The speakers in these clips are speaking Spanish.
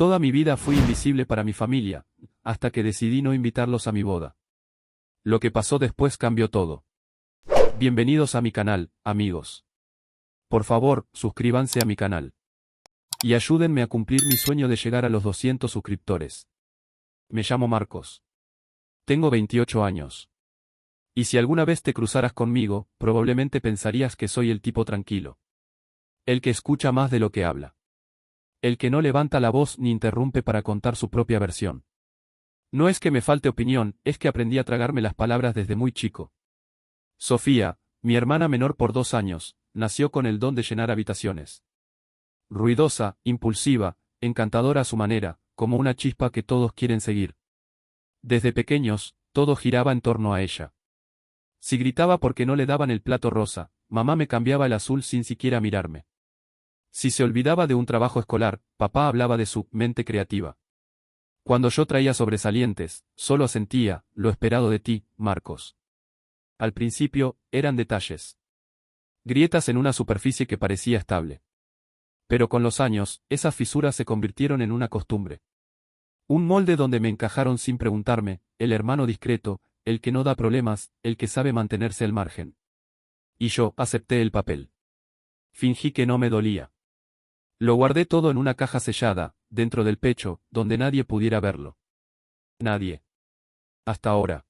Toda mi vida fui invisible para mi familia, hasta que decidí no invitarlos a mi boda. Lo que pasó después cambió todo. Bienvenidos a mi canal, amigos. Por favor, suscríbanse a mi canal. Y ayúdenme a cumplir mi sueño de llegar a los 200 suscriptores. Me llamo Marcos. Tengo 28 años. Y si alguna vez te cruzaras conmigo, probablemente pensarías que soy el tipo tranquilo. El que escucha más de lo que habla. El que no levanta la voz ni interrumpe para contar su propia versión. No es que me falte opinión, es que aprendí a tragarme las palabras desde muy chico. Sofía, mi hermana menor por 2 años, nació con el don de llenar habitaciones. Ruidosa, impulsiva, encantadora a su manera, como una chispa que todos quieren seguir. Desde pequeños, todo giraba en torno a ella. Si gritaba porque no le daban el plato rosa, mamá me cambiaba el azul sin siquiera mirarme. Si se olvidaba de un trabajo escolar, papá hablaba de su mente creativa. Cuando yo traía sobresalientes, solo asentía, lo esperado de ti, Marcos. Al principio, eran detalles. Grietas en una superficie que parecía estable. Pero con los años, esas fisuras se convirtieron en una costumbre. Un molde donde me encajaron sin preguntarme, el hermano discreto, el que no da problemas, el que sabe mantenerse al margen. Y yo acepté el papel. Fingí que no me dolía. Lo guardé todo en una caja sellada, dentro del pecho, donde nadie pudiera verlo. Nadie. Hasta ahora.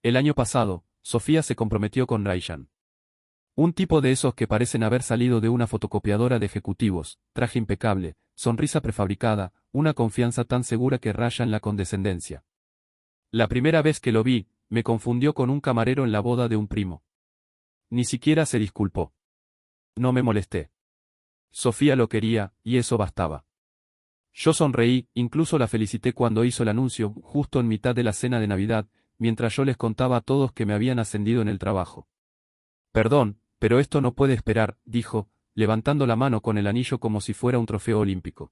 El año pasado, Sofía se comprometió con Rayan. Un tipo de esos que parecen haber salido de una fotocopiadora de ejecutivos, traje impecable, sonrisa prefabricada, una confianza tan segura que rayan la condescendencia. La primera vez que lo vi, me confundió con un camarero en la boda de un primo. Ni siquiera se disculpó. No me molesté. Sofía lo quería, y eso bastaba. Yo sonreí, incluso la felicité cuando hizo el anuncio, justo en mitad de la cena de Navidad, mientras yo les contaba a todos que me habían ascendido en el trabajo. Perdón, pero esto no puede esperar, dijo, levantando la mano con el anillo como si fuera un trofeo olímpico.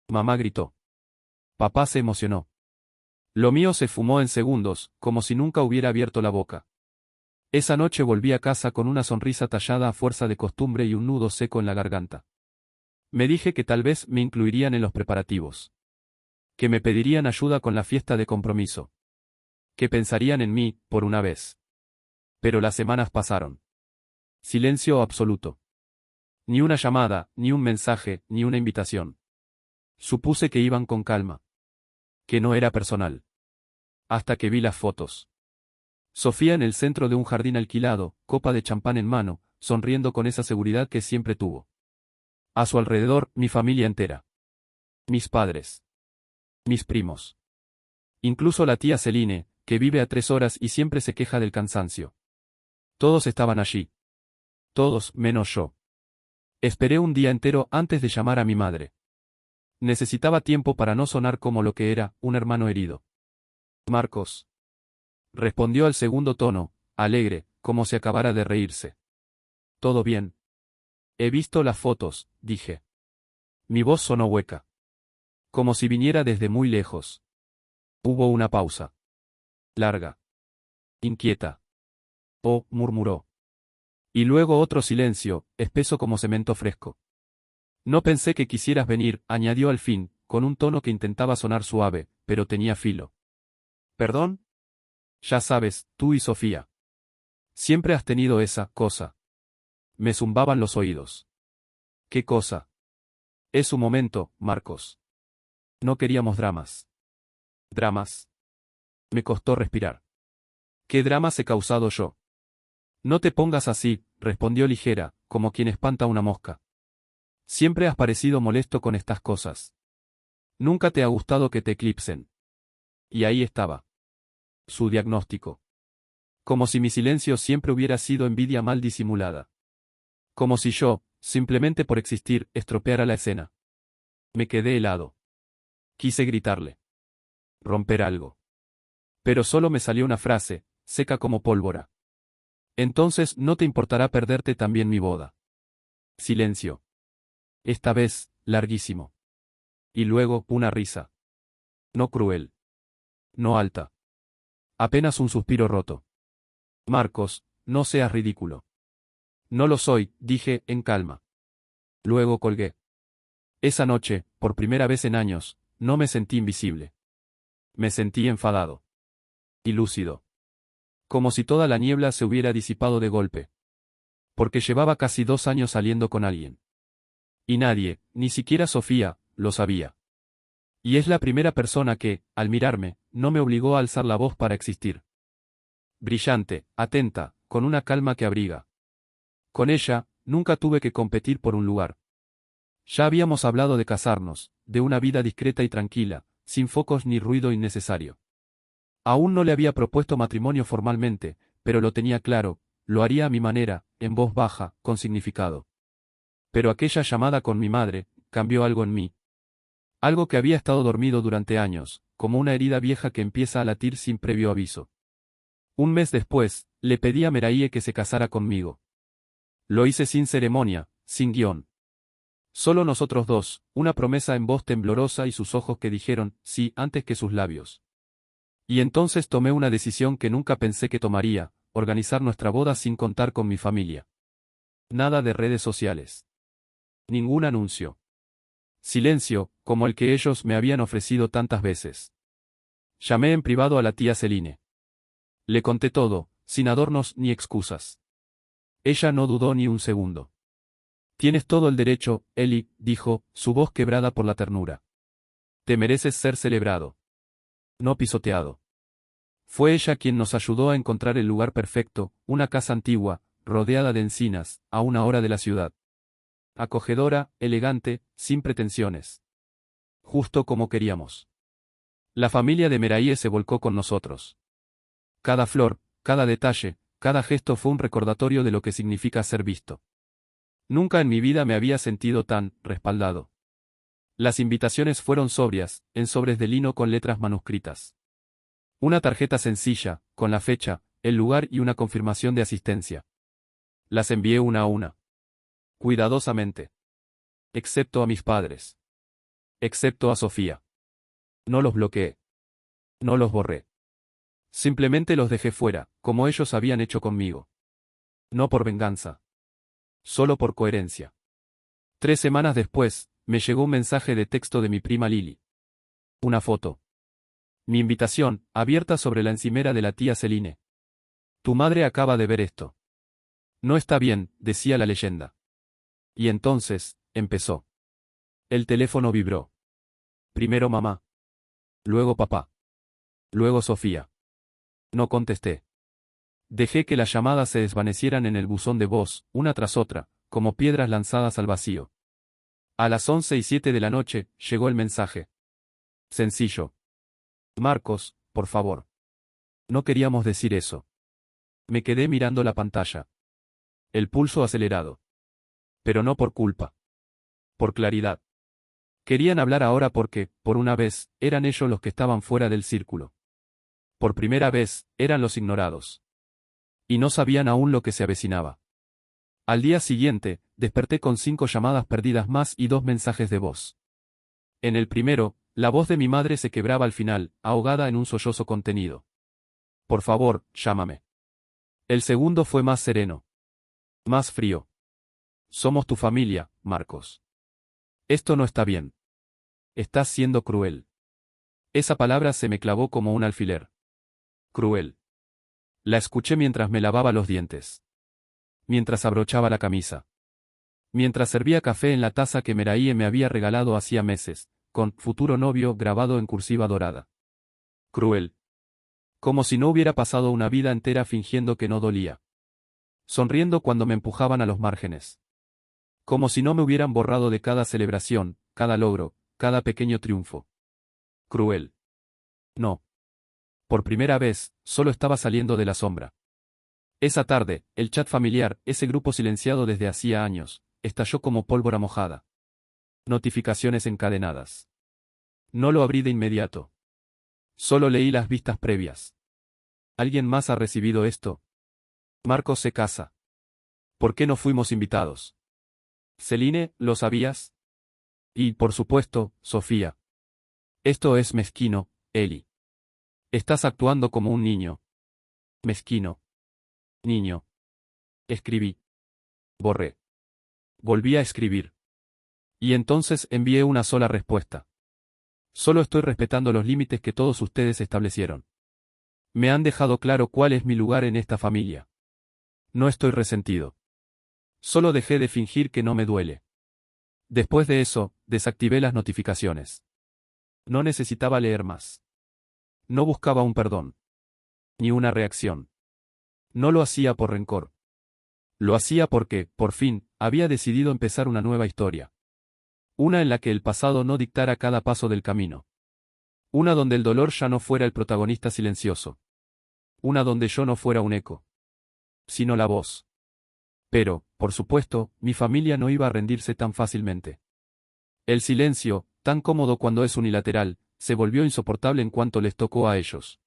Mamá gritó. Papá se emocionó. Lo mío se fumó en segundos, como si nunca hubiera abierto la boca. Esa noche volví a casa con una sonrisa tallada a fuerza de costumbre y un nudo seco en la garganta. Me dije que tal vez me incluirían en los preparativos. Que me pedirían ayuda con la fiesta de compromiso. Que pensarían en mí, por una vez. Pero las semanas pasaron. Silencio absoluto. Ni una llamada, ni un mensaje, ni una invitación. Supuse que iban con calma. Que no era personal. Hasta que vi las fotos. Sofía en el centro de un jardín alquilado, copa de champán en mano, sonriendo con esa seguridad que siempre tuvo. A su alrededor, mi familia entera. Mis padres. Mis primos. Incluso la tía Celine, que vive a 3 horas y siempre se queja del cansancio. Todos estaban allí. Todos, menos yo. Esperé un día entero antes de llamar a mi madre. Necesitaba tiempo para no sonar como lo que era, un hermano herido. Marcos. Respondió al segundo tono, alegre, como si acabara de reírse. ¿Todo bien? He visto las fotos, dije. Mi voz sonó hueca. Como si viniera desde muy lejos. Hubo una pausa. Larga. Inquieta. Oh, murmuró. Y luego otro silencio, espeso como cemento fresco. No pensé que quisieras venir, añadió al fin, con un tono que intentaba sonar suave, pero tenía filo. ¿Perdón? Ya sabes, tú y Sofía. Siempre has tenido esa cosa. Me zumbaban los oídos. ¿Qué cosa? Es su momento, Marcos. No queríamos dramas. ¿Dramas? Me costó respirar. ¿Qué dramas he causado yo? No te pongas así, respondió ligera, como quien espanta una mosca. Siempre has parecido molesto con estas cosas. Nunca te ha gustado que te eclipsen. Y ahí estaba. Su diagnóstico. Como si mi silencio siempre hubiera sido envidia mal disimulada. Como si yo, simplemente por existir, estropeara la escena. Me quedé helado. Quise gritarle. Romper algo. Pero solo me salió una frase, seca como pólvora. Entonces no te importará perderte también mi boda. Silencio. Esta vez, larguísimo. Y luego, una risa. No cruel. No alta. Apenas un suspiro roto. Marcos, no seas ridículo. No lo soy, dije, en calma. Luego colgué. Esa noche, por primera vez en años, no me sentí invisible. Me sentí enfadado. Y lúcido. Como si toda la niebla se hubiera disipado de golpe. Porque llevaba casi 2 años saliendo con alguien. Y nadie, ni siquiera Sofía, lo sabía. Y es la primera persona que, al mirarme, no me obligó a alzar la voz para existir. Brillante, atenta, con una calma que abriga. Con ella, nunca tuve que competir por un lugar. Ya habíamos hablado de casarnos, de una vida discreta y tranquila, sin focos ni ruido innecesario. Aún no le había propuesto matrimonio formalmente, pero lo tenía claro, lo haría a mi manera, en voz baja, con significado. Pero aquella llamada con mi madre, cambió algo en mí. Algo que había estado dormido durante años, como una herida vieja que empieza a latir sin previo aviso. Un mes después, le pedí a Meraye que se casara conmigo. Lo hice sin ceremonia, sin guión. Solo nosotros dos, una promesa en voz temblorosa y sus ojos que dijeron sí antes que sus labios. Y entonces tomé una decisión que nunca pensé que tomaría, organizar nuestra boda sin contar con mi familia. Nada de redes sociales. Ningún anuncio. Silencio, como el que ellos me habían ofrecido tantas veces. Llamé en privado a la tía Celine. Le conté todo, sin adornos ni excusas. Ella no dudó ni un segundo. Tienes todo el derecho, Eli, dijo, su voz quebrada por la ternura. Te mereces ser celebrado. No pisoteado. Fue ella quien nos ayudó a encontrar el lugar perfecto, una casa antigua, rodeada de encinas, a 1 hora de la ciudad. Acogedora, elegante, sin pretensiones. Justo como queríamos. La familia de Meraye se volcó con nosotros. Cada flor, cada detalle, cada gesto fue un recordatorio de lo que significa ser visto. Nunca en mi vida me había sentido tan respaldado. Las invitaciones fueron sobrias, en sobres de lino con letras manuscritas. Una tarjeta sencilla, con la fecha, el lugar y una confirmación de asistencia. Las envié una a una. Cuidadosamente. Excepto a mis padres. Excepto a Sofía. No los bloqueé. No los borré. Simplemente los dejé fuera, como ellos habían hecho conmigo. No por venganza. Solo por coherencia. 3 semanas después, me llegó un mensaje de texto de mi prima Lily. Una foto. Mi invitación, abierta sobre la encimera de la tía Celine. Tu madre acaba de ver esto. No está bien, decía la leyenda. Y entonces, empezó. El teléfono vibró. Primero mamá. Luego papá. Luego Sofía. No contesté. Dejé que las llamadas se desvanecieran en el buzón de voz, una tras otra, como piedras lanzadas al vacío. A las 11:07 de la noche, llegó el mensaje. Sencillo. Marcos, por favor. No queríamos decir eso. Me quedé mirando la pantalla. El pulso acelerado. Pero no por culpa. Por claridad. Querían hablar ahora porque, por una vez, eran ellos los que estaban fuera del círculo. Por primera vez, eran los ignorados. Y no sabían aún lo que se avecinaba. Al día siguiente, desperté con 5 llamadas perdidas más y 2 mensajes de voz. En el primero, la voz de mi madre se quebraba al final, ahogada en un sollozo contenido. Por favor, llámame. El segundo fue más sereno. Más frío. Somos tu familia, Marcos. Esto no está bien. Estás siendo cruel. Esa palabra se me clavó como un alfiler. Cruel. La escuché mientras me lavaba los dientes. Mientras abrochaba la camisa. Mientras servía café en la taza que Meraye me había regalado hacía meses, con futuro novio grabado en cursiva dorada. Cruel. Como si no hubiera pasado una vida entera fingiendo que no dolía. Sonriendo cuando me empujaban a los márgenes. Como si no me hubieran borrado de cada celebración, cada logro, cada pequeño triunfo. Cruel. No. Por primera vez, solo estaba saliendo de la sombra. Esa tarde, el chat familiar, ese grupo silenciado desde hacía años, estalló como pólvora mojada. Notificaciones encadenadas. No lo abrí de inmediato. Solo leí las vistas previas. ¿Alguien más ha recibido esto? Marcos se casa. ¿Por qué no fuimos invitados? Celine, ¿lo sabías? Y, por supuesto, Sofía. Esto es mezquino, Eli. Estás actuando como un niño. Mezquino. Niño. Escribí. Borré. Volví a escribir. Y entonces envié una sola respuesta. Solo estoy respetando los límites que todos ustedes establecieron. Me han dejado claro cuál es mi lugar en esta familia. No estoy resentido. Solo dejé de fingir que no me duele. Después de eso, desactivé las notificaciones. No necesitaba leer más. No buscaba un perdón. Ni una reacción. No lo hacía por rencor. Lo hacía porque, por fin, había decidido empezar una nueva historia. Una en la que el pasado no dictara cada paso del camino. Una donde el dolor ya no fuera el protagonista silencioso. Una donde yo no fuera un eco. Sino la voz. Pero, por supuesto, mi familia no iba a rendirse tan fácilmente. El silencio, tan cómodo cuando es unilateral, se volvió insoportable en cuanto les tocó a ellos.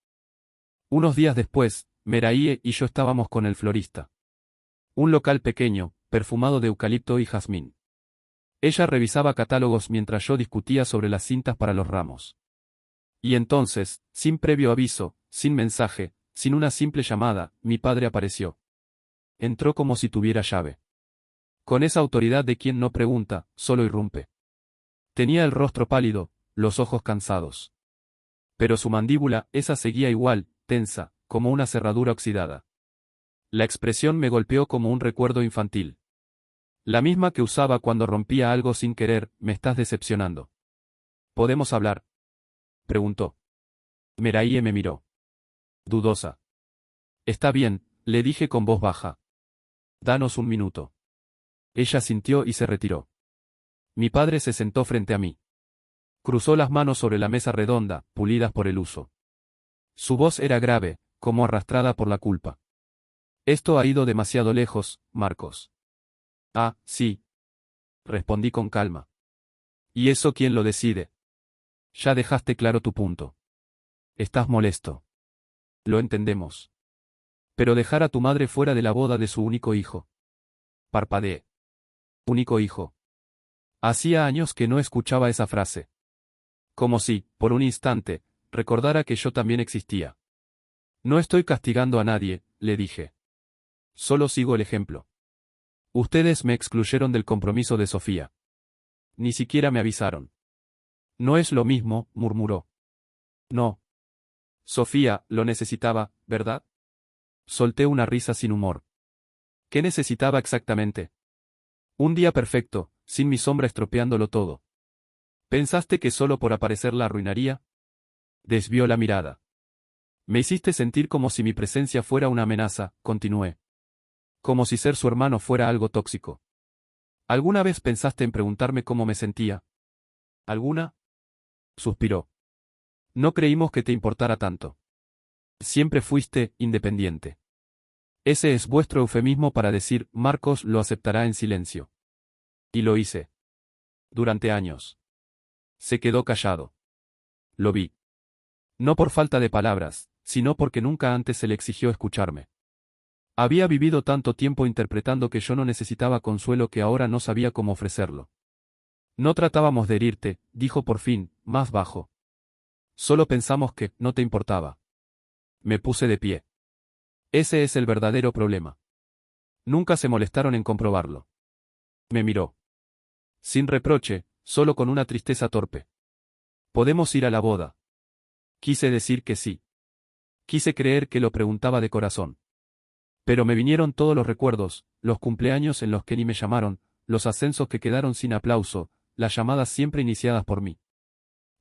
Unos días después, Meraye y yo estábamos con el florista. Un local pequeño, perfumado de eucalipto y jazmín. Ella revisaba catálogos mientras yo discutía sobre las cintas para los ramos. Y entonces, sin previo aviso, sin mensaje, sin una simple llamada, mi padre apareció. Entró como si tuviera llave. Con esa autoridad de quien no pregunta, solo irrumpe. Tenía el rostro pálido, los ojos cansados. Pero su mandíbula, esa seguía igual, tensa, como una cerradura oxidada. La expresión me golpeó como un recuerdo infantil. La misma que usaba cuando rompía algo sin querer. Me estás decepcionando. ¿Podemos hablar?, preguntó. Meraye me miró. Dudosa. Está bien, le dije con voz baja. Danos un minuto. Ella sintió y se retiró. Mi padre se sentó frente a mí. Cruzó las manos sobre la mesa redonda, pulidas por el uso. Su voz era grave, como arrastrada por la culpa. Esto ha ido demasiado lejos, Marcos. Ah, sí. Respondí con calma. ¿Y eso quién lo decide? Ya dejaste claro tu punto. Estás molesto. Lo entendemos. Pero dejar a tu madre fuera de la boda de su único hijo. Parpadeé. Único hijo. Hacía años que no escuchaba esa frase. Como si, por un instante, recordara que yo también existía. No estoy castigando a nadie, le dije. Solo sigo el ejemplo. Ustedes me excluyeron del compromiso de Sofía. Ni siquiera me avisaron. No es lo mismo, murmuró. No. Sofía, lo necesitaba, ¿verdad? Solté una risa sin humor. ¿Qué necesitaba exactamente? Un día perfecto, sin mi sombra estropeándolo todo. ¿Pensaste que solo por aparecer la arruinaría? Desvió la mirada. Me hiciste sentir como si mi presencia fuera una amenaza, continué. Como si ser su hermano fuera algo tóxico. ¿Alguna vez pensaste en preguntarme cómo me sentía? ¿Alguna? Suspiró. No creímos que te importara tanto. Siempre fuiste independiente. Ese es vuestro eufemismo para decir, Marcos lo aceptará en silencio. Y lo hice. Durante años. Se quedó callado. Lo vi. No por falta de palabras, sino porque nunca antes se le exigió escucharme. Había vivido tanto tiempo interpretando que yo no necesitaba consuelo que ahora no sabía cómo ofrecerlo. No tratábamos de herirte, dijo por fin, más bajo. Solo pensamos que no te importaba. Me puse de pie. Ese es el verdadero problema. Nunca se molestaron en comprobarlo. Me miró. Sin reproche, solo con una tristeza torpe. ¿Podemos ir a la boda? Quise decir que sí. Quise creer que lo preguntaba de corazón. Pero me vinieron todos los recuerdos, los cumpleaños en los que ni me llamaron, los ascensos que quedaron sin aplauso, las llamadas siempre iniciadas por mí.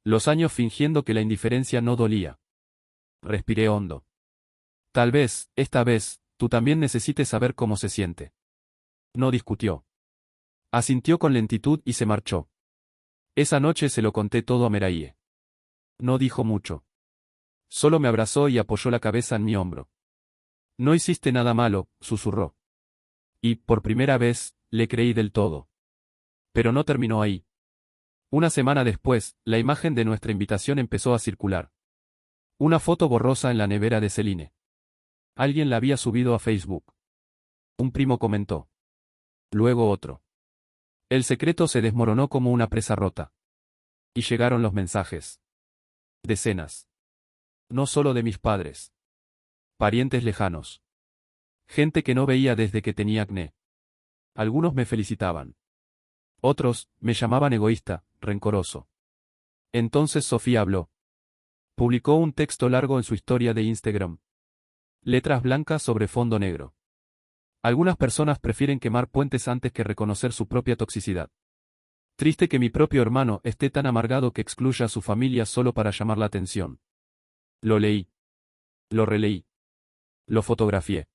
Los años fingiendo que la indiferencia no dolía. Respiré hondo. Tal vez, esta vez, tú también necesites saber cómo se siente. No discutió. Asintió con lentitud y se marchó. Esa noche se lo conté todo a Meraye. No dijo mucho. Solo me abrazó y apoyó la cabeza en mi hombro. No hiciste nada malo, susurró. Y, por primera vez, le creí del todo. Pero no terminó ahí. Una semana después, la imagen de nuestra invitación empezó a circular. Una foto borrosa en la nevera de Celine. Alguien la había subido a Facebook. Un primo comentó. Luego otro. El secreto se desmoronó como una presa rota. Y llegaron los mensajes. Decenas. No solo de mis padres. Parientes lejanos. Gente que no veía desde que tenía acné. Algunos me felicitaban. Otros, me llamaban egoísta, rencoroso. Entonces Sofía habló. Publicó un texto largo en su historia de Instagram. Letras blancas sobre fondo negro. Algunas personas prefieren quemar puentes antes que reconocer su propia toxicidad. Triste que mi propio hermano esté tan amargado que excluya a su familia solo para llamar la atención. Lo leí. Lo releí. Lo fotografié.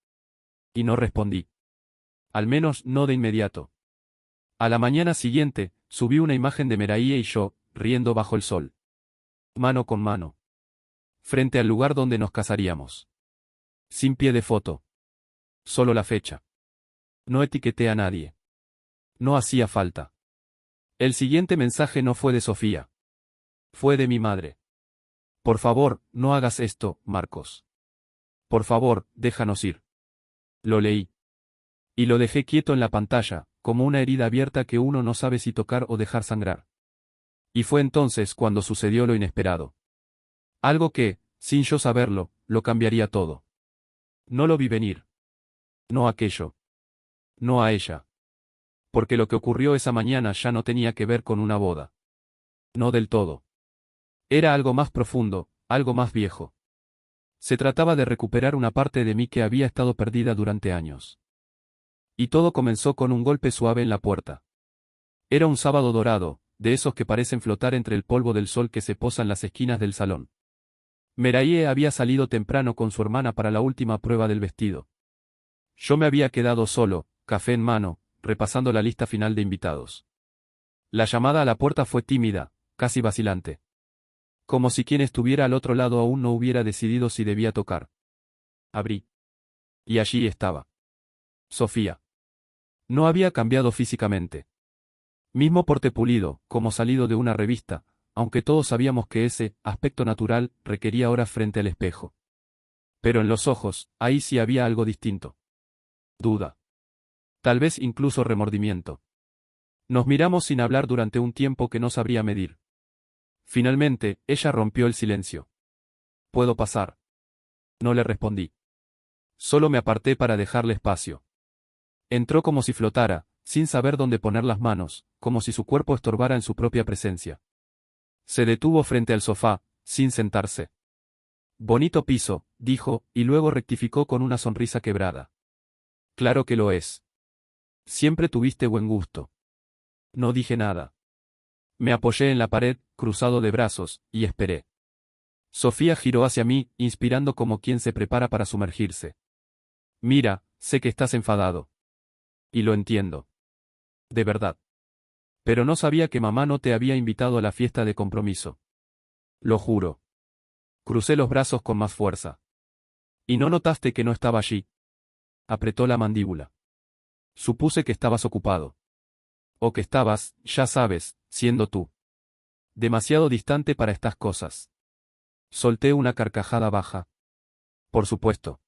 Y no respondí. Al menos no de inmediato. A la mañana siguiente, subí una imagen de Meraye y yo, riendo bajo el sol. Mano con mano. Frente al lugar donde nos casaríamos. Sin pie de foto. Solo la fecha. No etiqueté a nadie. No hacía falta. El siguiente mensaje no fue de Sofía. Fue de mi madre. Por favor, no hagas esto, Marcos. Por favor, déjanos ir. Lo leí. Y lo dejé quieto en la pantalla, como una herida abierta que uno no sabe si tocar o dejar sangrar. Y fue entonces cuando sucedió lo inesperado. Algo que, sin yo saberlo, lo cambiaría todo. No lo vi venir. No aquello. No a ella. Porque lo que ocurrió esa mañana ya no tenía que ver con una boda. No del todo. Era algo más profundo, algo más viejo. Se trataba de recuperar una parte de mí que había estado perdida durante años. Y todo comenzó con un golpe suave en la puerta. Era un sábado dorado, de esos que parecen flotar entre el polvo del sol que se posa en las esquinas del salón. Meraye había salido temprano con su hermana para la última prueba del vestido. Yo me había quedado solo, café en mano, repasando la lista final de invitados. La llamada a la puerta fue tímida, casi vacilante. Como si quien estuviera al otro lado aún no hubiera decidido si debía tocar. Abrí. Y allí estaba. Sofía. No había cambiado físicamente. Mismo porte pulido, como salido de una revista, aunque todos sabíamos que ese aspecto natural requería horas frente al espejo. Pero en los ojos, ahí sí había algo distinto. Duda. Tal vez incluso remordimiento. Nos miramos sin hablar durante un tiempo que no sabría medir. Finalmente, ella rompió el silencio. ¿Puedo pasar? No le respondí. Solo me aparté para dejarle espacio. Entró como si flotara, sin saber dónde poner las manos, como si su cuerpo estorbara en su propia presencia. Se detuvo frente al sofá, sin sentarse. Bonito piso, dijo, y luego rectificó con una sonrisa quebrada. Claro que lo es. Siempre tuviste buen gusto. No dije nada. Me apoyé en la pared, cruzado de brazos, y esperé. Sofía giró hacia mí, inspirando como quien se prepara para sumergirse. Mira, sé que estás enfadado. Y lo entiendo. De verdad. Pero no sabía que mamá no te había invitado a la fiesta de compromiso. Lo juro. Crucé los brazos con más fuerza. ¿Y no notaste que no estaba allí? Apretó la mandíbula. Supuse que estabas ocupado. O que estabas, ya sabes, siendo tú. Demasiado distante para estas cosas. Solté una carcajada baja. Por supuesto.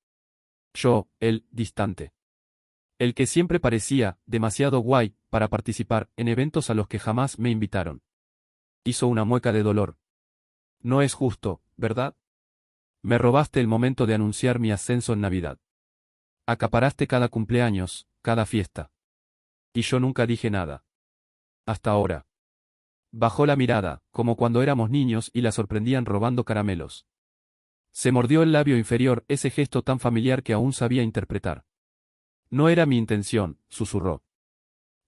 Yo, el distante. El que siempre parecía demasiado guay para participar en eventos a los que jamás me invitaron. Hizo una mueca de dolor. No es justo, ¿verdad? Me robaste el momento de anunciar mi ascenso en Navidad. Acaparaste cada cumpleaños, cada fiesta. Y yo nunca dije nada. Hasta ahora. Bajó la mirada, como cuando éramos niños y la sorprendían robando caramelos. Se mordió el labio inferior, ese gesto tan familiar que aún sabía interpretar. No era mi intención, susurró.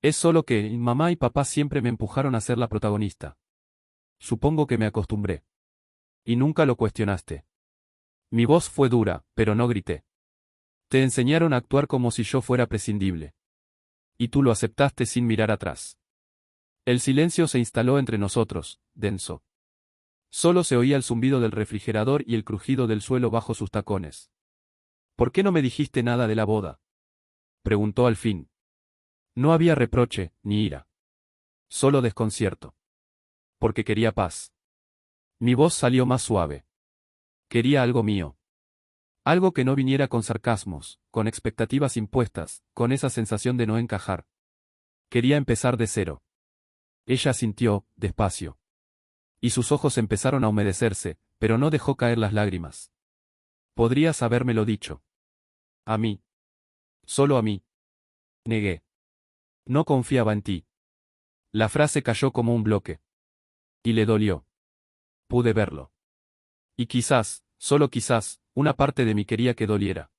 Es solo que mamá y papá siempre me empujaron a ser la protagonista. Supongo que me acostumbré. Y nunca lo cuestionaste. Mi voz fue dura, pero no grité. Te enseñaron a actuar como si yo fuera prescindible. Y tú lo aceptaste sin mirar atrás. El silencio se instaló entre nosotros, denso. Solo se oía el zumbido del refrigerador y el crujido del suelo bajo sus tacones. ¿Por qué no me dijiste nada de la boda? Preguntó al fin. No había reproche, ni ira. Solo desconcierto. Porque quería paz. Mi voz salió más suave. Quería algo mío. Algo que no viniera con sarcasmos, con expectativas impuestas, con esa sensación de no encajar. Quería empezar de cero. Ella sintió, despacio. Y sus ojos empezaron a humedecerse, pero no dejó caer las lágrimas. Podrías habérmelo dicho. A mí. Solo a mí. Negué. No confiaba en ti. La frase cayó como un bloque. Y le dolió. Pude verlo. Y quizás, solo quizás, una parte de mí quería que doliera.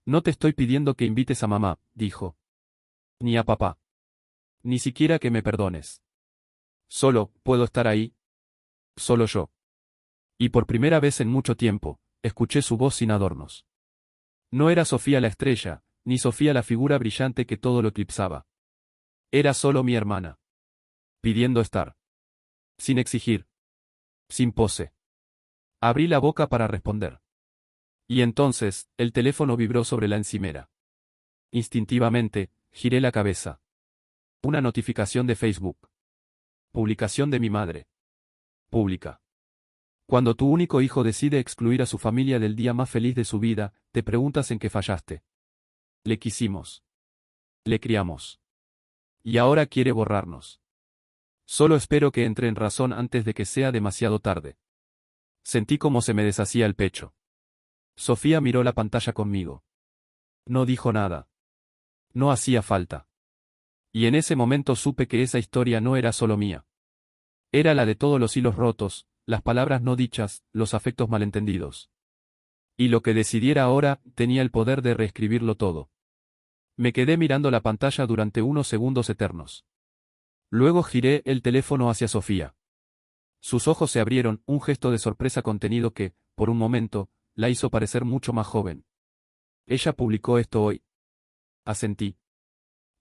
No te estoy pidiendo que invites a mamá, dijo. Ni a papá. Ni siquiera que me perdones. Solo, ¿puedo estar ahí? Solo yo. Y por primera vez en mucho tiempo, escuché su voz sin adornos. No era Sofía la estrella, ni Sofía la figura brillante que todo lo eclipsaba. Era solo mi hermana. Pidiendo estar. Sin exigir. Sin pose. Abrí la boca para responder. Y entonces, el teléfono vibró sobre la encimera. Instintivamente, giré la cabeza. Una notificación de Facebook. Publicación de mi madre. Pública. Cuando tu único hijo decide excluir a su familia del día más feliz de su vida, te preguntas en qué fallaste. Le quisimos. Le criamos. Y ahora quiere borrarnos. Solo espero que entre en razón antes de que sea demasiado tarde. Sentí como se me deshacía el pecho. Sofía miró la pantalla conmigo. No dijo nada. No hacía falta. Y en ese momento supe que esa historia no era solo mía. Era la de todos los hilos rotos, las palabras no dichas, los afectos malentendidos. Y lo que decidiera ahora, tenía el poder de reescribirlo todo. Me quedé mirando la pantalla durante unos segundos eternos. Luego giré el teléfono hacia Sofía. Sus ojos se abrieron, un gesto de sorpresa contenido que, por un momento, la hizo parecer mucho más joven. Ella publicó esto hoy. Asentí.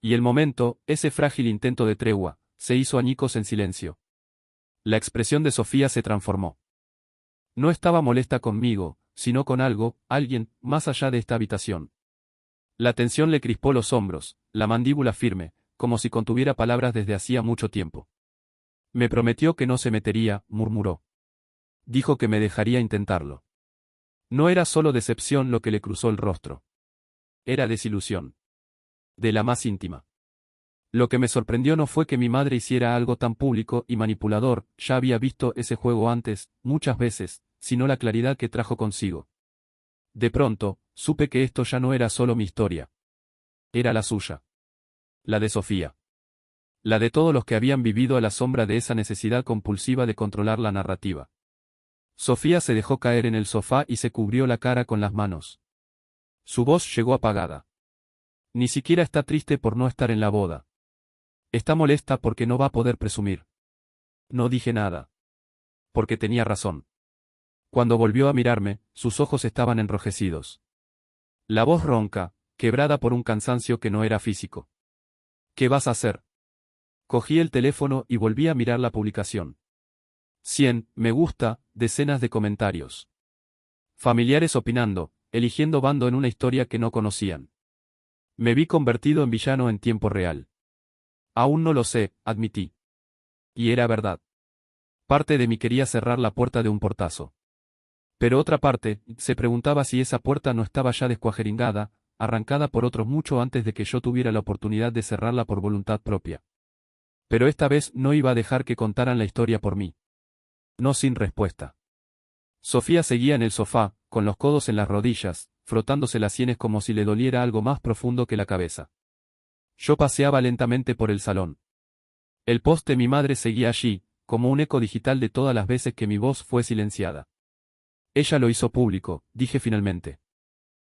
Y el momento, ese frágil intento de tregua, se hizo añicos en silencio. La expresión de Sofía se transformó. No estaba molesta conmigo, sino con algo, alguien, más allá de esta habitación. La tensión le crispó los hombros, la mandíbula firme, como si contuviera palabras desde hacía mucho tiempo. Me prometió que no se metería, murmuró. Dijo que me dejaría intentarlo. No era solo decepción lo que le cruzó el rostro. Era desilusión. De la más íntima. Lo que me sorprendió no fue que mi madre hiciera algo tan público y manipulador, ya había visto ese juego antes, muchas veces, sino la claridad que trajo consigo. De pronto, supe que esto ya no era solo mi historia. Era la suya. La de Sofía. La de todos los que habían vivido a la sombra de esa necesidad compulsiva de controlar la narrativa. Sofía se dejó caer en el sofá y se cubrió la cara con las manos. Su voz llegó apagada. Ni siquiera está triste por no estar en la boda. Está molesta porque no va a poder presumir. No dije nada. Porque tenía razón. Cuando volvió a mirarme, sus ojos estaban enrojecidos. La voz ronca, quebrada por un cansancio que no era físico. ¿Qué vas a hacer? Cogí el teléfono y volví a mirar la publicación. 100, me gusta, decenas de comentarios. Familiares opinando, eligiendo bando en una historia que no conocían. Me vi convertido en villano en tiempo real. Aún no lo sé, admití. Y era verdad. Parte de mí quería cerrar la puerta de un portazo. Pero otra parte, se preguntaba si esa puerta no estaba ya descuajeringada, arrancada por otros mucho antes de que yo tuviera la oportunidad de cerrarla por voluntad propia. Pero esta vez no iba a dejar que contaran la historia por mí. No sin respuesta. Sofía seguía en el sofá, con los codos en las rodillas, frotándose las sienes como si le doliera algo más profundo que la cabeza. Yo paseaba lentamente por el salón. El post de mi madre seguía allí, como un eco digital de todas las veces que mi voz fue silenciada. Ella lo hizo público, dije finalmente.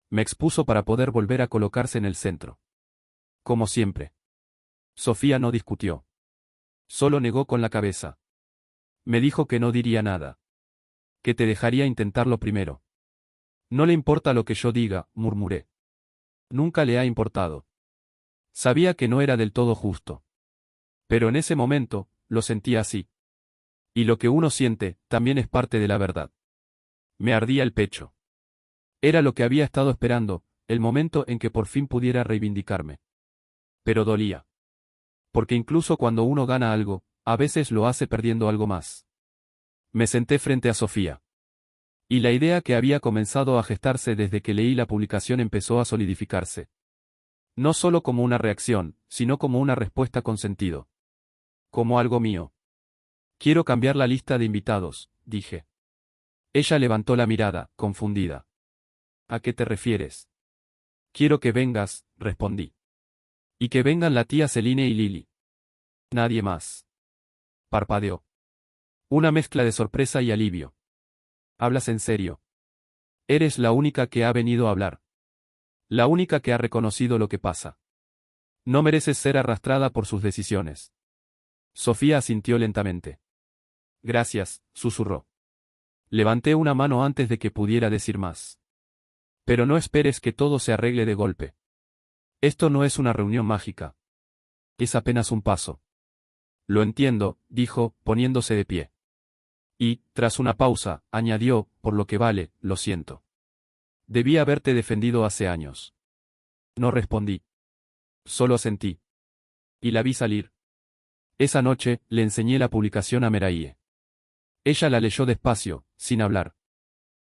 Me expuso para poder volver a colocarse en el centro. Como siempre. Sofía no discutió. Solo negó con la cabeza. Me dijo que no diría nada. Que te dejaría intentarlo primero. No le importa lo que yo diga, murmuré. Nunca le ha importado. Sabía que no era del todo justo. Pero en ese momento, lo sentía así. Y lo que uno siente, también es parte de la verdad. Me ardía el pecho. Era lo que había estado esperando, el momento en que por fin pudiera reivindicarme. Pero dolía. Porque incluso cuando uno gana algo, a veces lo hace perdiendo algo más. Me senté frente a Sofía. Y la idea que había comenzado a gestarse desde que leí la publicación empezó a solidificarse. No solo como una reacción, sino como una respuesta con sentido. Como algo mío. Quiero cambiar la lista de invitados, dije. Ella levantó la mirada, confundida. ¿A qué te refieres? Quiero que vengas, respondí. Y que vengan la tía Celine y Lily. Nadie más. Parpadeó. Una mezcla de sorpresa y alivio. ¿Hablas en serio? Eres la única que ha venido a hablar. La única que ha reconocido lo que pasa. No mereces ser arrastrada por sus decisiones. Sofía asintió lentamente. Gracias, susurró. Levanté una mano antes de que pudiera decir más. Pero no esperes que todo se arregle de golpe. Esto no es una reunión mágica. Es apenas un paso. Lo entiendo, dijo, poniéndose de pie. Y, tras una pausa, añadió, por lo que vale, lo siento. Debí haberte defendido hace años. No respondí. Solo asentí. Y la vi salir. Esa noche, le enseñé la publicación a Meraye. Ella la leyó despacio, sin hablar.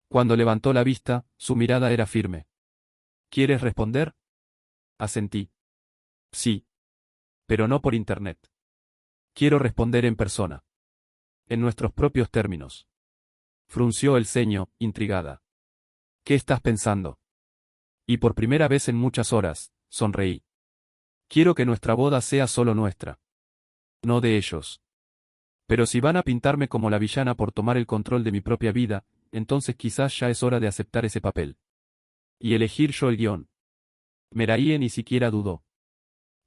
Cuando levantó la vista, su mirada era firme. ¿Quieres responder? Asentí. Sí. Pero no por internet. Quiero responder en persona. En nuestros propios términos. Frunció el ceño, intrigada. ¿Qué estás pensando? Y por primera vez en muchas horas, sonreí. Quiero que nuestra boda sea solo nuestra. No de ellos. Pero si van a pintarme como la villana por tomar el control de mi propia vida, entonces quizás ya es hora de aceptar ese papel. Y elegir yo el guión. Meraye ni siquiera dudó.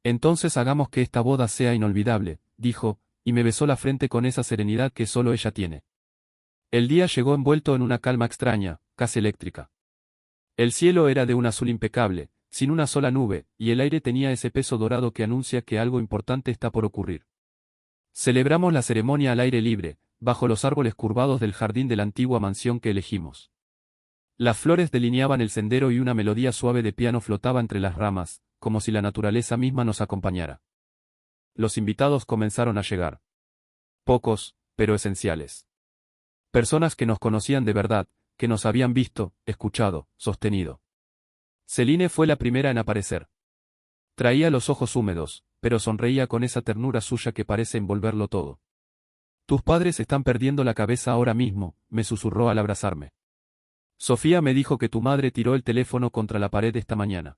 Entonces hagamos que esta boda sea inolvidable, dijo, y me besó la frente con esa serenidad que solo ella tiene. El día llegó envuelto en una calma extraña, casi eléctrica. El cielo era de un azul impecable, sin una sola nube, y el aire tenía ese peso dorado que anuncia que algo importante está por ocurrir. Celebramos la ceremonia al aire libre, bajo los árboles curvados del jardín de la antigua mansión que elegimos. Las flores delineaban el sendero y una melodía suave de piano flotaba entre las ramas, como si la naturaleza misma nos acompañara. Los invitados comenzaron a llegar. Pocos, pero esenciales. Personas que nos conocían de verdad, que nos habían visto, escuchado, sostenido. Celine fue la primera en aparecer. Traía los ojos húmedos, pero sonreía con esa ternura suya que parece envolverlo todo. Tus padres están perdiendo la cabeza ahora mismo, me susurró al abrazarme. Sofía me dijo que tu madre tiró el teléfono contra la pared esta mañana.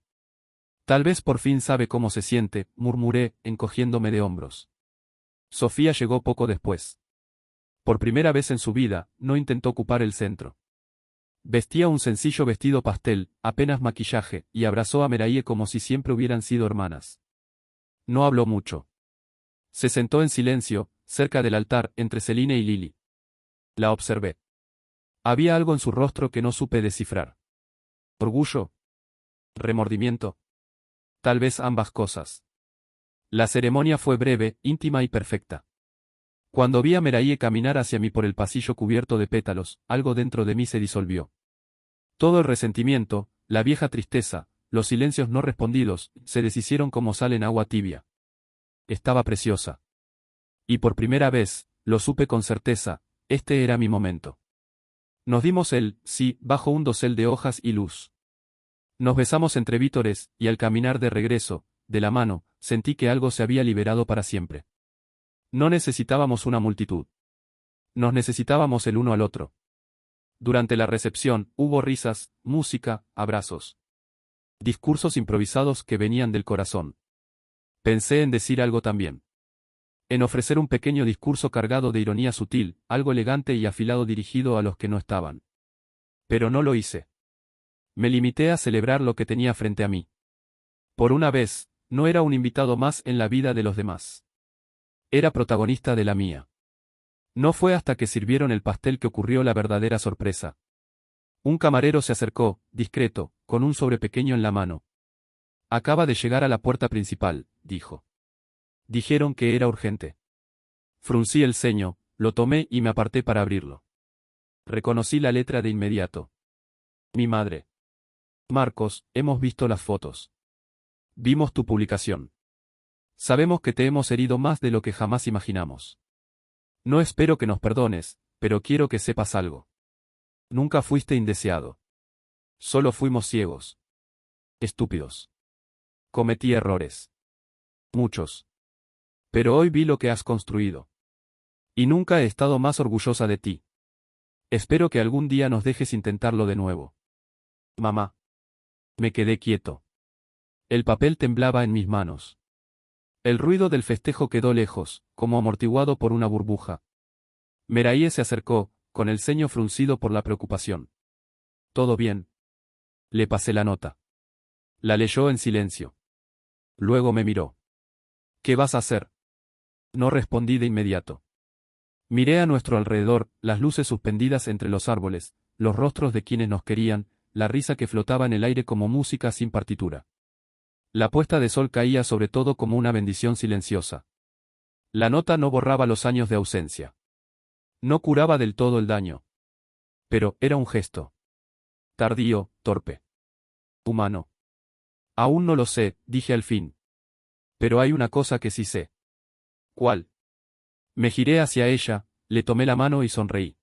Tal vez por fin sabe cómo se siente, murmuré, encogiéndome de hombros. Sofía llegó poco después. Por primera vez en su vida, no intentó ocupar el centro. Vestía un sencillo vestido pastel, apenas maquillaje, y abrazó a Meraye como si siempre hubieran sido hermanas. No habló mucho. Se sentó en silencio, cerca del altar, entre Celine y Lily. La observé. Había algo en su rostro que no supe descifrar. ¿Orgullo? ¿Remordimiento? Tal vez ambas cosas. La ceremonia fue breve, íntima y perfecta. Cuando vi a Meraye caminar hacia mí por el pasillo cubierto de pétalos, algo dentro de mí se disolvió. Todo el resentimiento, la vieja tristeza, los silencios no respondidos, se deshicieron como sal en agua tibia. Estaba preciosa. Y por primera vez, lo supe con certeza, este era mi momento. Nos dimos el sí bajo un dosel de hojas y luz. Nos besamos entre vítores, y al caminar de regreso, de la mano, sentí que algo se había liberado para siempre. No necesitábamos una multitud. Nos necesitábamos el uno al otro. Durante la recepción, hubo risas, música, abrazos. Discursos improvisados que venían del corazón. Pensé en decir algo también. En ofrecer un pequeño discurso cargado de ironía sutil, algo elegante y afilado dirigido a los que no estaban. Pero no lo hice. Me limité a celebrar lo que tenía frente a mí. Por una vez, no era un invitado más en la vida de los demás. Era protagonista de la mía. No fue hasta que sirvieron el pastel que ocurrió la verdadera sorpresa. Un camarero se acercó, discreto, con un sobre pequeño en la mano. Acaba de llegar a la puerta principal, dijo. Dijeron que era urgente. Fruncí el ceño, lo tomé y me aparté para abrirlo. Reconocí la letra de inmediato. Mi madre. Marcos, hemos visto las fotos. Vimos tu publicación. Sabemos que te hemos herido más de lo que jamás imaginamos. No espero que nos perdones, pero quiero que sepas algo. Nunca fuiste indeseado. Solo fuimos ciegos. Estúpidos. Cometí errores. Muchos. Pero hoy vi lo que has construido. Y nunca he estado más orgullosa de ti. Espero que algún día nos dejes intentarlo de nuevo. Mamá. Me quedé quieto. El papel temblaba en mis manos. El ruido del festejo quedó lejos, como amortiguado por una burbuja. Meraye se acercó, con el ceño fruncido por la preocupación. ¿Todo bien? Le pasé la nota. La leyó en silencio. Luego me miró. ¿Qué vas a hacer? No respondí de inmediato. Miré a nuestro alrededor, las luces suspendidas entre los árboles, los rostros de quienes nos querían, la risa que flotaba en el aire como música sin partitura. La puesta de sol caía sobre todo como una bendición silenciosa. La nota no borraba los años de ausencia. No curaba del todo el daño. Pero era un gesto. Tardío, torpe. Humano. Aún no lo sé, dije al fin. Pero hay una cosa que sí sé. ¿Cuál? Me giré hacia ella, le tomé la mano y sonreí.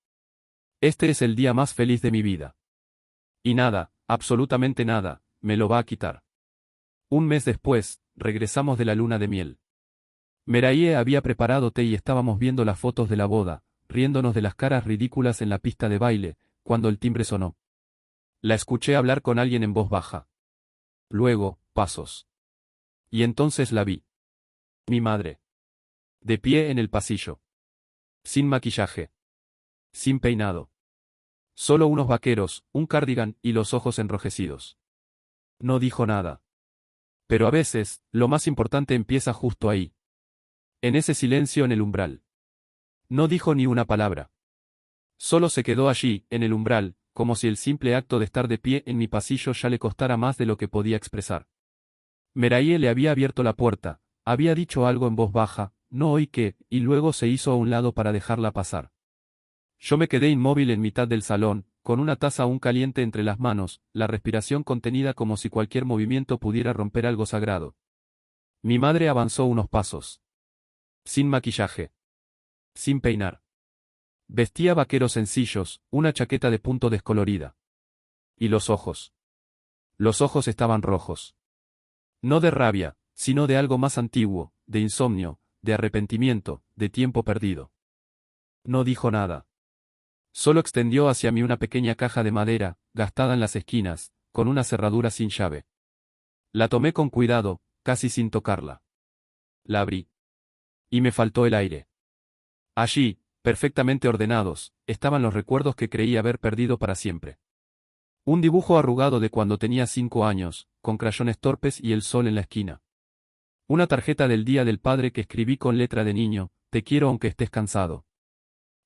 Este es el día más feliz de mi vida. Y nada, absolutamente nada, me lo va a quitar. Un mes después, regresamos de la luna de miel. Meraye había preparado té y estábamos viendo las fotos de la boda, riéndonos de las caras ridículas en la pista de baile, cuando el timbre sonó. La escuché hablar con alguien en voz baja. Luego, pasos. Y entonces la vi. Mi madre. De pie en el pasillo. Sin maquillaje. Sin peinado. Solo unos vaqueros, un cardigan y los ojos enrojecidos. No dijo nada. Pero a veces, lo más importante empieza justo ahí. En ese silencio en el umbral. No dijo ni una palabra. Solo se quedó allí, en el umbral, como si el simple acto de estar de pie en mi pasillo ya le costara más de lo que podía expresar. Meraye le había abierto la puerta, había dicho algo en voz baja, no oí qué, y luego se hizo a un lado para dejarla pasar. Yo me quedé inmóvil en mitad del salón, con una taza aún caliente entre las manos, la respiración contenida como si cualquier movimiento pudiera romper algo sagrado. Mi madre avanzó unos pasos. Sin maquillaje. Sin peinar. Vestía vaqueros sencillos, una chaqueta de punto descolorida. Y los ojos. Los ojos estaban rojos. No de rabia, sino de algo más antiguo, de insomnio, de arrepentimiento, de tiempo perdido. No dijo nada. Solo extendió hacia mí una pequeña caja de madera, gastada en las esquinas, con una cerradura sin llave. La tomé con cuidado, casi sin tocarla. La abrí. Y me faltó el aire. Allí, perfectamente ordenados, estaban los recuerdos que creí haber perdido para siempre. Un dibujo arrugado de cuando tenía 5 años, con crayones torpes y el sol en la esquina. Una tarjeta del Día del Padre que escribí con letra de niño, te quiero aunque estés cansado.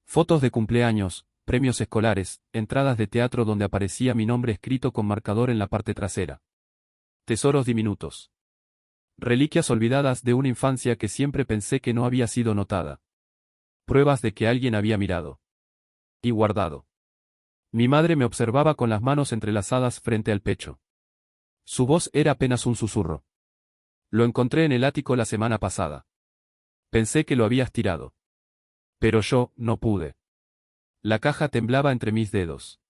Fotos de cumpleaños, premios escolares, entradas de teatro donde aparecía mi nombre escrito con marcador en la parte trasera. Tesoros diminutos. Reliquias olvidadas de una infancia que siempre pensé que no había sido notada. Pruebas de que alguien había mirado. Y guardado. Mi madre me observaba con las manos entrelazadas frente al pecho. Su voz era apenas un susurro. Lo encontré en el ático la semana pasada. Pensé que lo habías tirado. Pero yo, no pude. La caja temblaba entre mis dedos.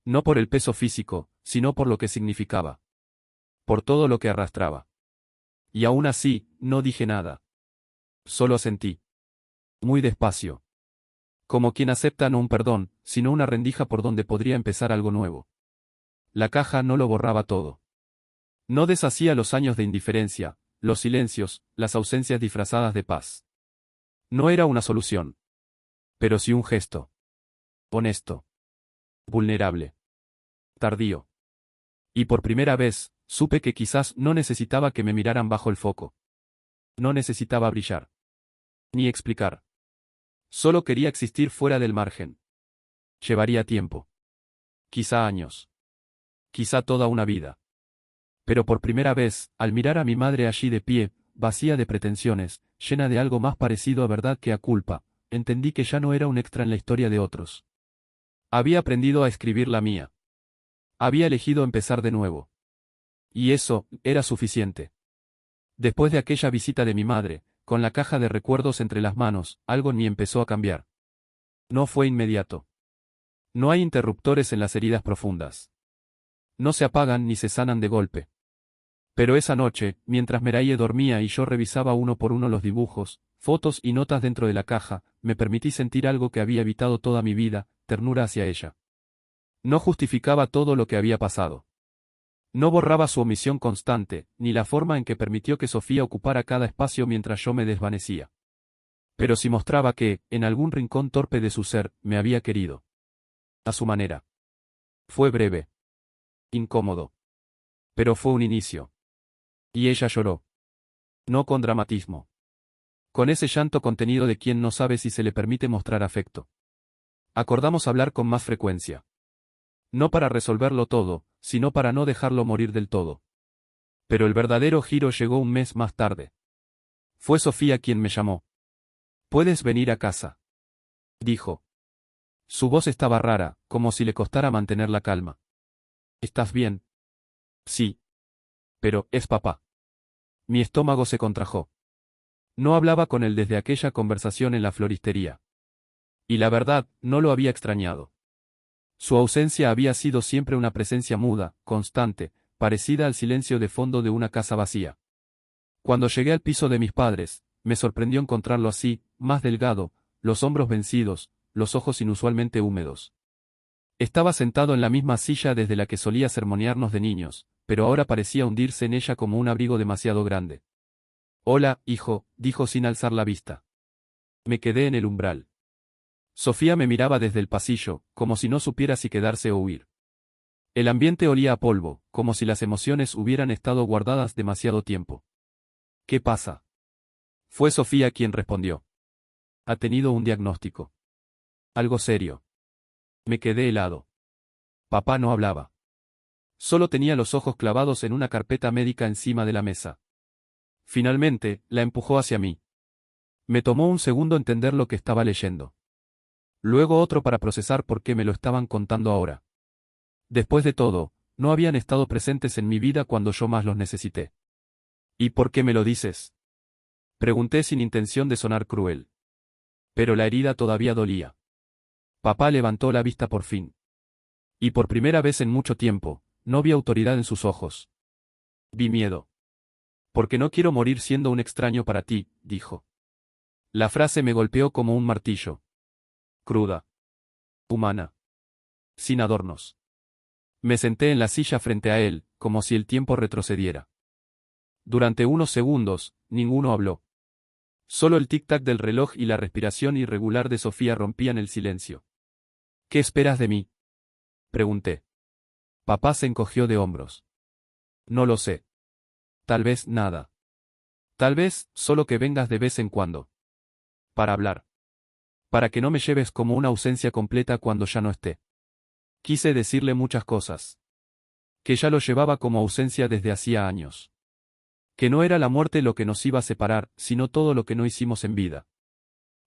No por el peso físico, sino por lo que significaba. Por todo lo que arrastraba. Y aún así, no dije nada. Solo sentí. Muy despacio. Como quien acepta no un perdón, sino una rendija por donde podría empezar algo nuevo. La caja no lo borraba todo. No deshacía los años de indiferencia, los silencios, las ausencias disfrazadas de paz. No era una solución. Pero sí un gesto. Honesto. Vulnerable. Tardío. Y por primera vez, supe que quizás no necesitaba que me miraran bajo el foco. No necesitaba brillar. Ni explicar. Solo quería existir fuera del margen. Llevaría tiempo. Quizá años. Quizá toda una vida. Pero por primera vez, al mirar a mi madre allí de pie, vacía de pretensiones, llena de algo más parecido a verdad que a culpa, entendí que ya no era un extra en la historia de otros. Había aprendido a escribir la mía. Había elegido empezar de nuevo. Y eso, era suficiente. Después de aquella visita de mi madre, con la caja de recuerdos entre las manos, algo en mí empezó a cambiar. No fue inmediato. No hay interruptores en las heridas profundas. No se apagan ni se sanan de golpe. Pero esa noche, mientras Meraye dormía y yo revisaba uno por uno los dibujos, fotos y notas dentro de la caja, me permití sentir algo que había evitado toda mi vida, ternura hacia ella. No justificaba todo lo que había pasado. No borraba su omisión constante, ni la forma en que permitió que Sofía ocupara cada espacio mientras yo me desvanecía. Pero sí mostraba que, en algún rincón torpe de su ser, me había querido. A su manera. Fue breve. Incómodo. Pero fue un inicio. Y ella lloró. No con dramatismo. Con ese llanto contenido de quien no sabe si se le permite mostrar afecto. Acordamos hablar con más frecuencia. No para resolverlo todo, sino para no dejarlo morir del todo. Pero el verdadero giro llegó un mes más tarde. Fue Sofía quien me llamó. «¿Puedes venir a casa?», dijo. Su voz estaba rara, como si le costara mantener la calma. «¿Estás bien?». «Sí. Pero, es papá». Mi estómago se contrajo. No hablaba con él desde aquella conversación en la floristería. Y la verdad, no lo había extrañado. Su ausencia había sido siempre una presencia muda, constante, parecida al silencio de fondo de una casa vacía. Cuando llegué al piso de mis padres, me sorprendió encontrarlo así, más delgado, los hombros vencidos, los ojos inusualmente húmedos. Estaba sentado en la misma silla desde la que solía sermonearnos de niños, pero ahora parecía hundirse en ella como un abrigo demasiado grande. «Hola, hijo», dijo sin alzar la vista. Me quedé en el umbral. Sofía me miraba desde el pasillo, como si no supiera si quedarse o huir. El ambiente olía a polvo, como si las emociones hubieran estado guardadas demasiado tiempo. «¿Qué pasa?». Fue Sofía quien respondió. «Ha tenido un diagnóstico. Algo serio». Me quedé helado. Papá no hablaba. Solo tenía los ojos clavados en una carpeta médica encima de la mesa. Finalmente, la empujó hacia mí. Me tomó un segundo entender lo que estaba leyendo. Luego otro para procesar por qué me lo estaban contando ahora. Después de todo, no habían estado presentes en mi vida cuando yo más los necesité. «¿Y por qué me lo dices?», pregunté sin intención de sonar cruel. Pero la herida todavía dolía. Papá levantó la vista por fin. Y por primera vez en mucho tiempo, no vi autoridad en sus ojos. Vi miedo. «Porque no quiero morir siendo un extraño para ti», dijo. La frase me golpeó como un martillo. Cruda. Humana. Sin adornos. Me senté en la silla frente a él, como si el tiempo retrocediera. Durante unos segundos, ninguno habló. Solo el tic-tac del reloj y la respiración irregular de Sofía rompían el silencio. «¿Qué esperas de mí?», pregunté. Papá se encogió de hombros. «No lo sé. Tal vez nada. Tal vez, solo que vengas de vez en cuando. Para hablar. Para que no me lleves como una ausencia completa cuando ya no esté». Quise decirle muchas cosas. Que ya lo llevaba como ausencia desde hacía años. Que no era la muerte lo que nos iba a separar, sino todo lo que no hicimos en vida.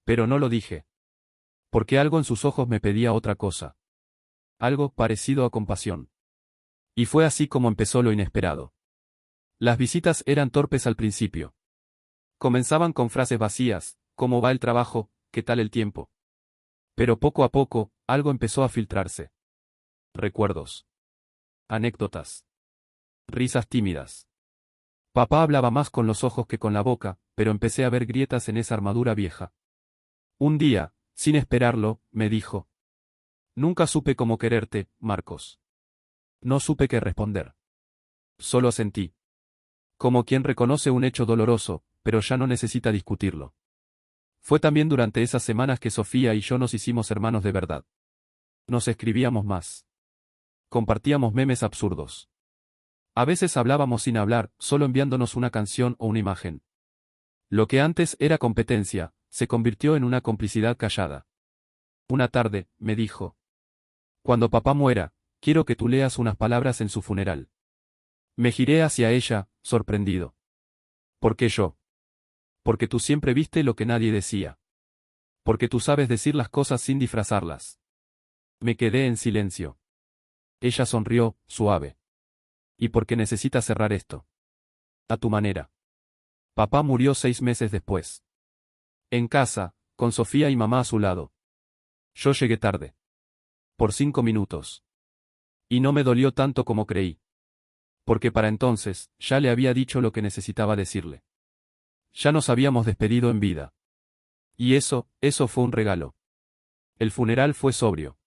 Pero no lo dije. Porque algo en sus ojos me pedía otra cosa. Algo parecido a compasión. Y fue así como empezó lo inesperado. Las visitas eran torpes al principio. Comenzaban con frases vacías: «¿Cómo va el trabajo? ¿Qué tal el tiempo?». Pero poco a poco, algo empezó a filtrarse. Recuerdos. Anécdotas. Risas tímidas. Papá hablaba más con los ojos que con la boca, pero empecé a ver grietas en esa armadura vieja. Un día, sin esperarlo, me dijo: «Nunca supe cómo quererte, Marcos». No supe qué responder. Solo sentí. Como quien reconoce un hecho doloroso, pero ya no necesita discutirlo. Fue también durante esas semanas que Sofía y yo nos hicimos hermanos de verdad. Nos escribíamos más. Compartíamos memes absurdos. A veces hablábamos sin hablar, solo enviándonos una canción o una imagen. Lo que antes era competencia, se convirtió en una complicidad callada. Una tarde, me dijo: «Cuando papá muera, quiero que tú leas unas palabras en su funeral». Me giré hacia ella, sorprendido. «¿Por qué yo?». «Porque tú siempre viste lo que nadie decía. Porque tú sabes decir las cosas sin disfrazarlas». Me quedé en silencio. Ella sonrió, suave. «¿Y por qué necesitas cerrar esto?». «A tu manera». Papá murió 6 meses después. En casa, con Sofía y mamá a su lado. Yo llegué tarde. Por 5 minutos. Y no me dolió tanto como creí. Porque para entonces, ya le había dicho lo que necesitaba decirle. Ya nos habíamos despedido en vida. Y eso fue un regalo. El funeral fue sobrio.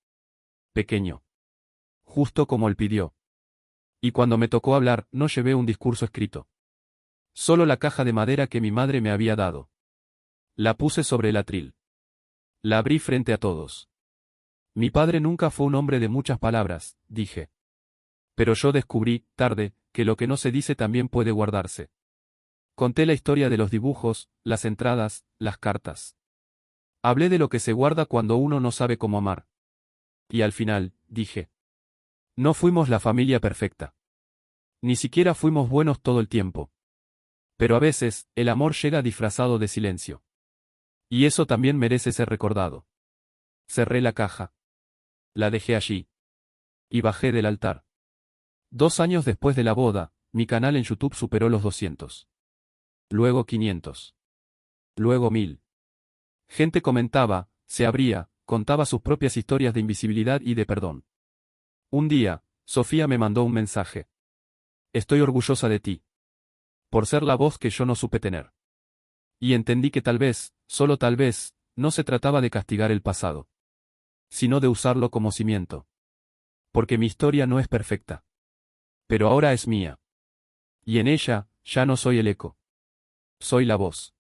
Pequeño. Justo como él pidió. Y cuando me tocó hablar, no llevé un discurso escrito. Solo la caja de madera que mi madre me había dado. La puse sobre el atril. La abrí frente a todos. Mi padre nunca fue un hombre de muchas palabras, dije. Pero yo descubrí, tarde, que lo que no se dice también puede guardarse. Conté la historia de los dibujos, las entradas, las cartas. Hablé de lo que se guarda cuando uno no sabe cómo amar. Y al final, dije. No fuimos la familia perfecta. Ni siquiera fuimos buenos todo el tiempo. Pero a veces, el amor llega disfrazado de silencio. Y eso también merece ser recordado. Cerré la caja. La dejé allí. Y bajé del altar. 2 años después de la boda, mi canal en YouTube superó los 200. Luego 500. Luego 1000. Gente comentaba, se abría, contaba sus propias historias de invisibilidad y de perdón. Un día, Sofía me mandó un mensaje. Estoy orgullosa de ti. Por ser la voz que yo no supe tener. Y entendí que tal vez, solo tal vez, no se trataba de castigar el pasado, sino de usarlo como cimiento. Porque mi historia no es perfecta. Pero ahora es mía. Y en ella, ya no soy el eco. Soy la voz.